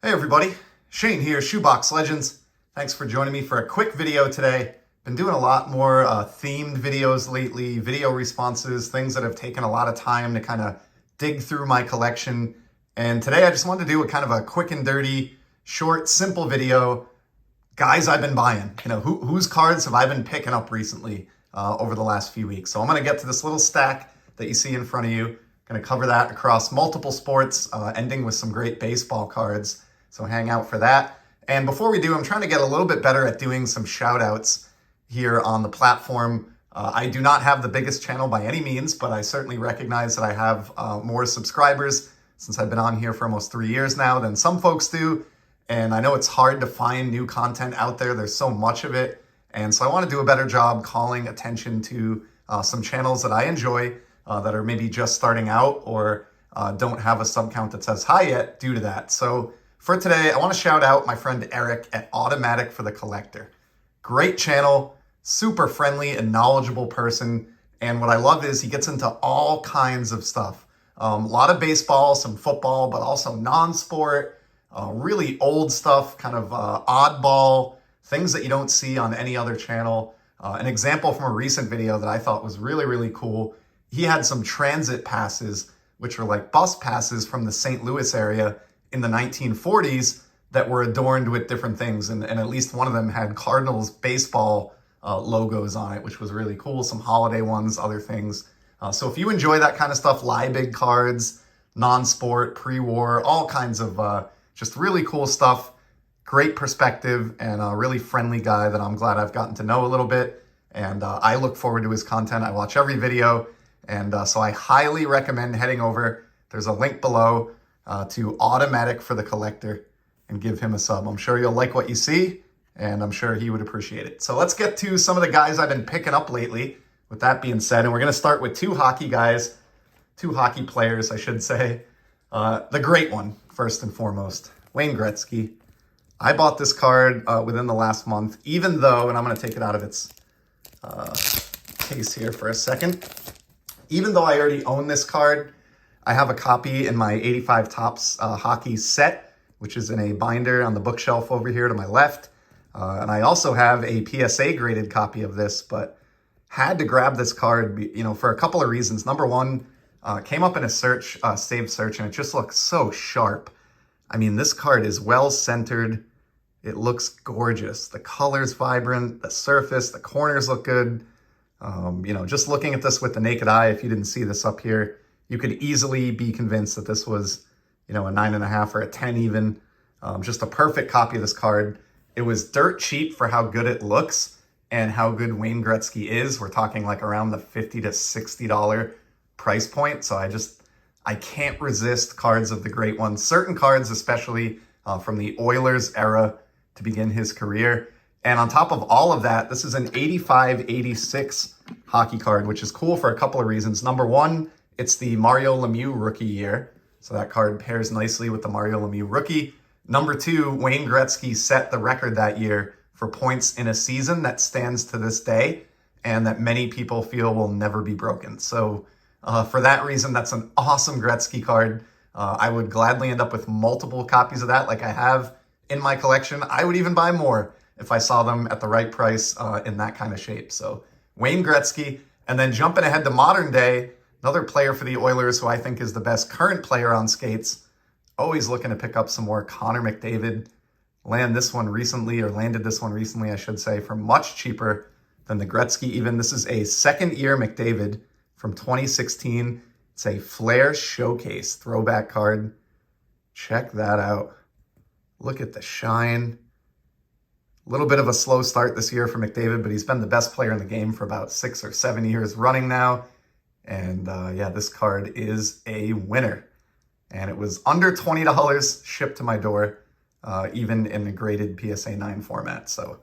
Hey everybody, Shane here, Shoebox Legends. Thanks for joining me for a quick video today. Been doing a lot more themed videos lately, video responses, things that have taken a lot of time to kind of dig through my collection. And today I just wanted to do a kind of a quick and dirty, short, simple video. Guys I've been buying, whose cards have I been picking up recently over the last few weeks. So I'm going to get to this little stack that you see in front of you. Going to cover that across multiple sports, ending with some great baseball cards. So hang out for that. And before we do, I'm trying to get a little bit better at doing some shout outs here on the platform. I do not have the biggest channel by any means, but I certainly recognize that I have more subscribers since I've been on here for almost 3 years now than some folks do. And I know it's hard to find new content out there. There's so much of it. And so I want to do a better job calling attention to some channels that I enjoy that are maybe just starting out or don't have a sub count that says hi yet due to that. So for today, I want to shout out my friend Eric at Automatic for the Collector. Great channel, super friendly and knowledgeable person. And what I love is he gets into all kinds of stuff. A lot of baseball, some football, but also non-sport, really old stuff, kind of oddball, things that you don't see on any other channel. An example from a recent video that I thought was really, really cool. He had some transit passes, which are like bus passes from the St. Louis area in the 1940s that were adorned with different things. And at least one of them had Cardinals baseball logos on it, which was really cool. Some holiday ones, other things. So if you enjoy that kind of stuff, Liebig cards, non-sport, pre-war, all kinds of just really cool stuff. Great perspective and a really friendly guy that I'm glad I've gotten to know a little bit. And I look forward to his content. I watch every video. And so I highly recommend heading over. There's a link below to Automatic for the Collector and give him a sub. I'm sure you'll like what you see, and I'm sure he would appreciate it. So let's get to some of the guys I've been picking up lately. With that being said, and we're going to start with two hockey players, I should say. The great one, first and foremost, Wayne Gretzky. I bought this card within the last month, even though, and I'm going to take it out of its case here for a second. Even though I already own this card, I have a copy in my 85 Topps hockey set, which is in a binder on the bookshelf over here to my left. And I also have a PSA graded copy of this, but had to grab this card, for a couple of reasons. Number one, came up in a saved search, and it just looks so sharp. I mean, this card is well centered. It looks gorgeous. The color's vibrant, the surface, the corners look good. Just looking at this with the naked eye, if you didn't see this up here, you could easily be convinced that this was, a 9.5 or a 10 even. Just a perfect copy of this card. It was dirt cheap for how good it looks and how good Wayne Gretzky is. We're talking like around the $50 to $60 price point. So I can't resist cards of the great ones. Certain cards, especially from the Oilers era to begin his career. And on top of all of that, this is an 85-86 hockey card, which is cool for a couple of reasons. Number one, it's the Mario Lemieux rookie year. So that card pairs nicely with the Mario Lemieux rookie. Number two, Wayne Gretzky set the record that year for points in a season that stands to this day and that many people feel will never be broken. So for that reason, that's an awesome Gretzky card. I would gladly end up with multiple copies of that like I have in my collection. I would even buy more if I saw them at the right price in that kind of shape. So Wayne Gretzky, and then jumping ahead to modern day, another player for the Oilers who I think is the best current player on skates. Always looking to pick up some more Connor McDavid. Landed this one recently, I should say, for much cheaper than the Gretzky even. This is a second year McDavid from 2016. It's a Flair Showcase throwback card. Check that out. Look at the shine. A little bit of a slow start this year for McDavid, but he's been the best player in the game for about 6 or 7 years running now. And this card is a winner. And it was under $20 shipped to my door, even in the graded PSA 9 format. So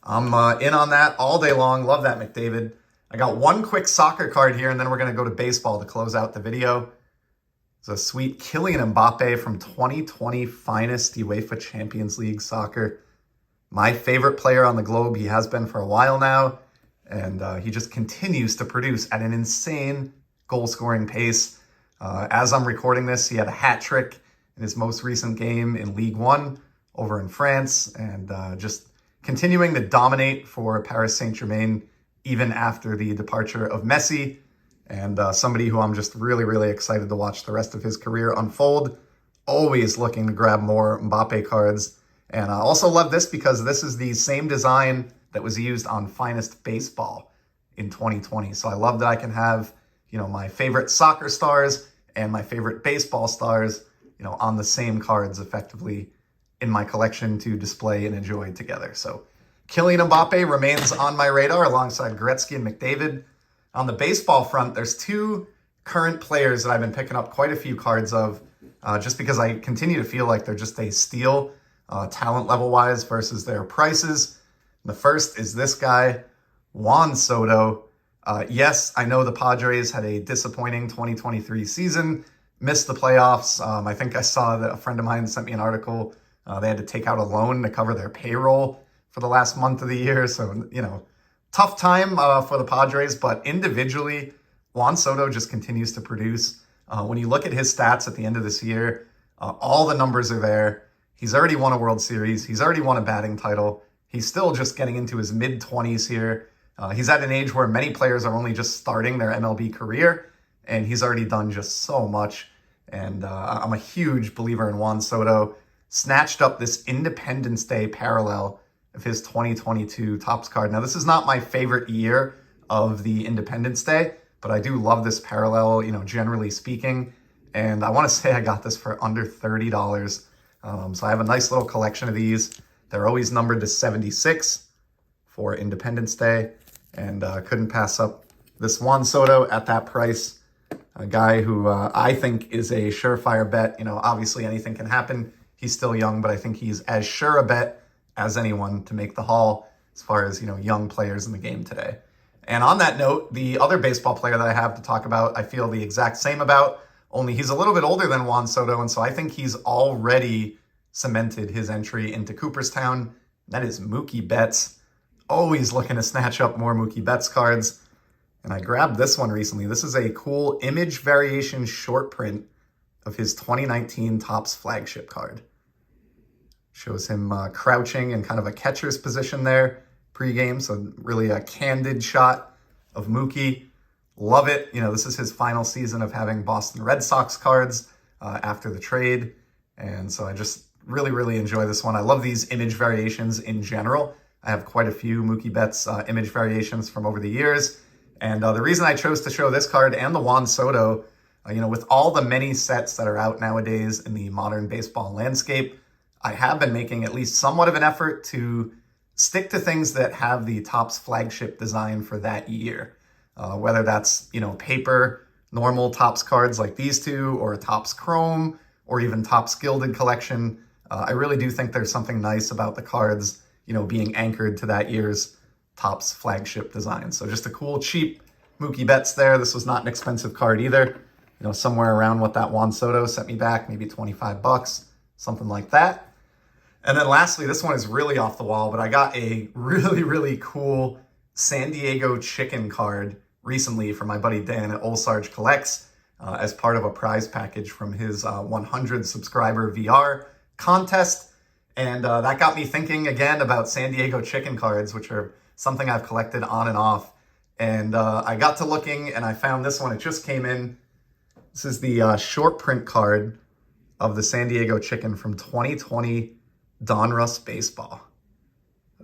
I'm in on that all day long. Love that McDavid. I got one quick soccer card here, and then we're going to go to baseball to close out the video. It's a sweet Kylian Mbappe from 2020 Finest UEFA Champions League Soccer. My favorite player on the globe. He has been for a while now, and he just continues to produce at an insane goal-scoring pace. As I'm recording this, he had a hat trick in his most recent game in League One over in France, and just continuing to dominate for Paris Saint-Germain even after the departure of Messi, and somebody who I'm just really, really excited to watch the rest of his career unfold. Always looking to grab more Mbappe cards. And I also love this because this is the same design that was used on Finest Baseball in 2020. So I love that I can have, my favorite soccer stars and my favorite baseball stars, on the same cards effectively in my collection to display and enjoy together. So Kylian Mbappe remains on my radar alongside Gretzky and McDavid. On the baseball front, there's two current players that I've been picking up quite a few cards of, just because I continue to feel like they're just a steal, talent level-wise versus their prices. The first is this guy, Juan Soto. Yes, I know the Padres had a disappointing 2023 season, missed the playoffs. I think I saw that a friend of mine sent me an article. They had to take out a loan to cover their payroll for the last month of the year. So, tough time for the Padres, but individually, Juan Soto just continues to produce. When you look at his stats at the end of this year, all the numbers are there. He's already won a World Series. He's already won a batting title. He's still just getting into his mid-20s here. He's at an age where many players are only just starting their MLB career, and he's already done just so much. And I'm a huge believer in Juan Soto. Snatched up this Independence Day parallel of his 2022 Topps card. Now, this is not my favorite year of the Independence Day, but I do love this parallel, generally speaking. And I want to say I got this for under $30. So I have a nice little collection of these. They're always numbered to 76 for Independence Day. And couldn't pass up this Juan Soto at that price. A guy who I think is a surefire bet. Obviously anything can happen. He's still young, but I think he's as sure a bet as anyone to make the haul as far as, young players in the game today. And on that note, the other baseball player that I have to talk about, I feel the exact same about, only he's a little bit older than Juan Soto, and so I think he's already cemented his entry into Cooperstown. That is Mookie Betts. Always looking to snatch up more Mookie Betts cards. And I grabbed this one recently. This is a cool image variation short print of his 2019 Topps flagship card. Shows him crouching in kind of a catcher's position there pregame. So really a candid shot of Mookie. Love it. This is his final season of having Boston Red Sox cards after the trade. And so I just really, really enjoy this one. I love these image variations in general. I have quite a few Mookie Betts image variations from over the years. And the reason I chose to show this card and the Juan Soto, with all the many sets that are out nowadays in the modern baseball landscape, I have been making at least somewhat of an effort to stick to things that have the Topps flagship design for that year. Whether that's, paper, normal Topps cards like these two, or a Topps Chrome, or even Topps Gilded collection. I really do think there's something nice about the cards, being anchored to that year's Topps flagship design. So just a cool, cheap Mookie Betts there. This was not an expensive card either. Somewhere around what that Juan Soto sent me back, maybe $25, something like that. And then lastly, this one is really off the wall, but I got a really, really cool San Diego Chicken card recently from my buddy Dan at Old Sarge Collects as part of a prize package from his 100 subscriber VR contest. And that got me thinking again about San Diego Chicken cards, which are something I've collected on and off. And I got to looking and I found this one. It just came in. This is the short print card of the San Diego Chicken from 2020 Donruss Baseball.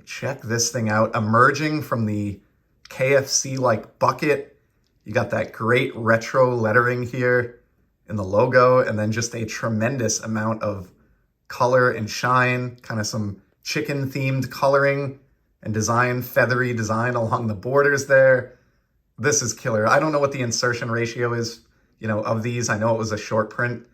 Check this thing out. Emerging from the KFC-like bucket, you got that great retro lettering here in the logo, and then just a tremendous amount of color and shine, kind of some chicken-themed coloring and design, feathery design along the borders there. This is killer. I don't know what the insertion ratio is, of these. I know it was a short print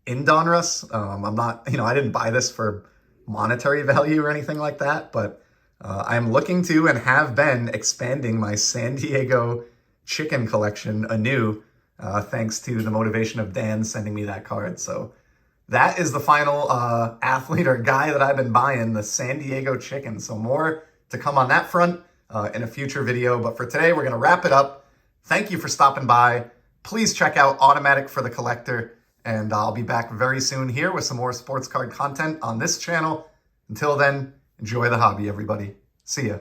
in Donruss. I'm not, I didn't buy this for monetary value or anything like that, but I'm looking to and have been expanding my San Diego Chicken collection anew, thanks to the motivation of Dan sending me that card. So that is the final athlete or guy that I've been buying, the San Diego Chicken. So more to come on that front in a future video. But for today, we're going to wrap it up. Thank you for stopping by. Please check out Automatic for the Collector And I'll be back very soon here with some more sports card content on this channel. Until then, enjoy the hobby, everybody. See ya.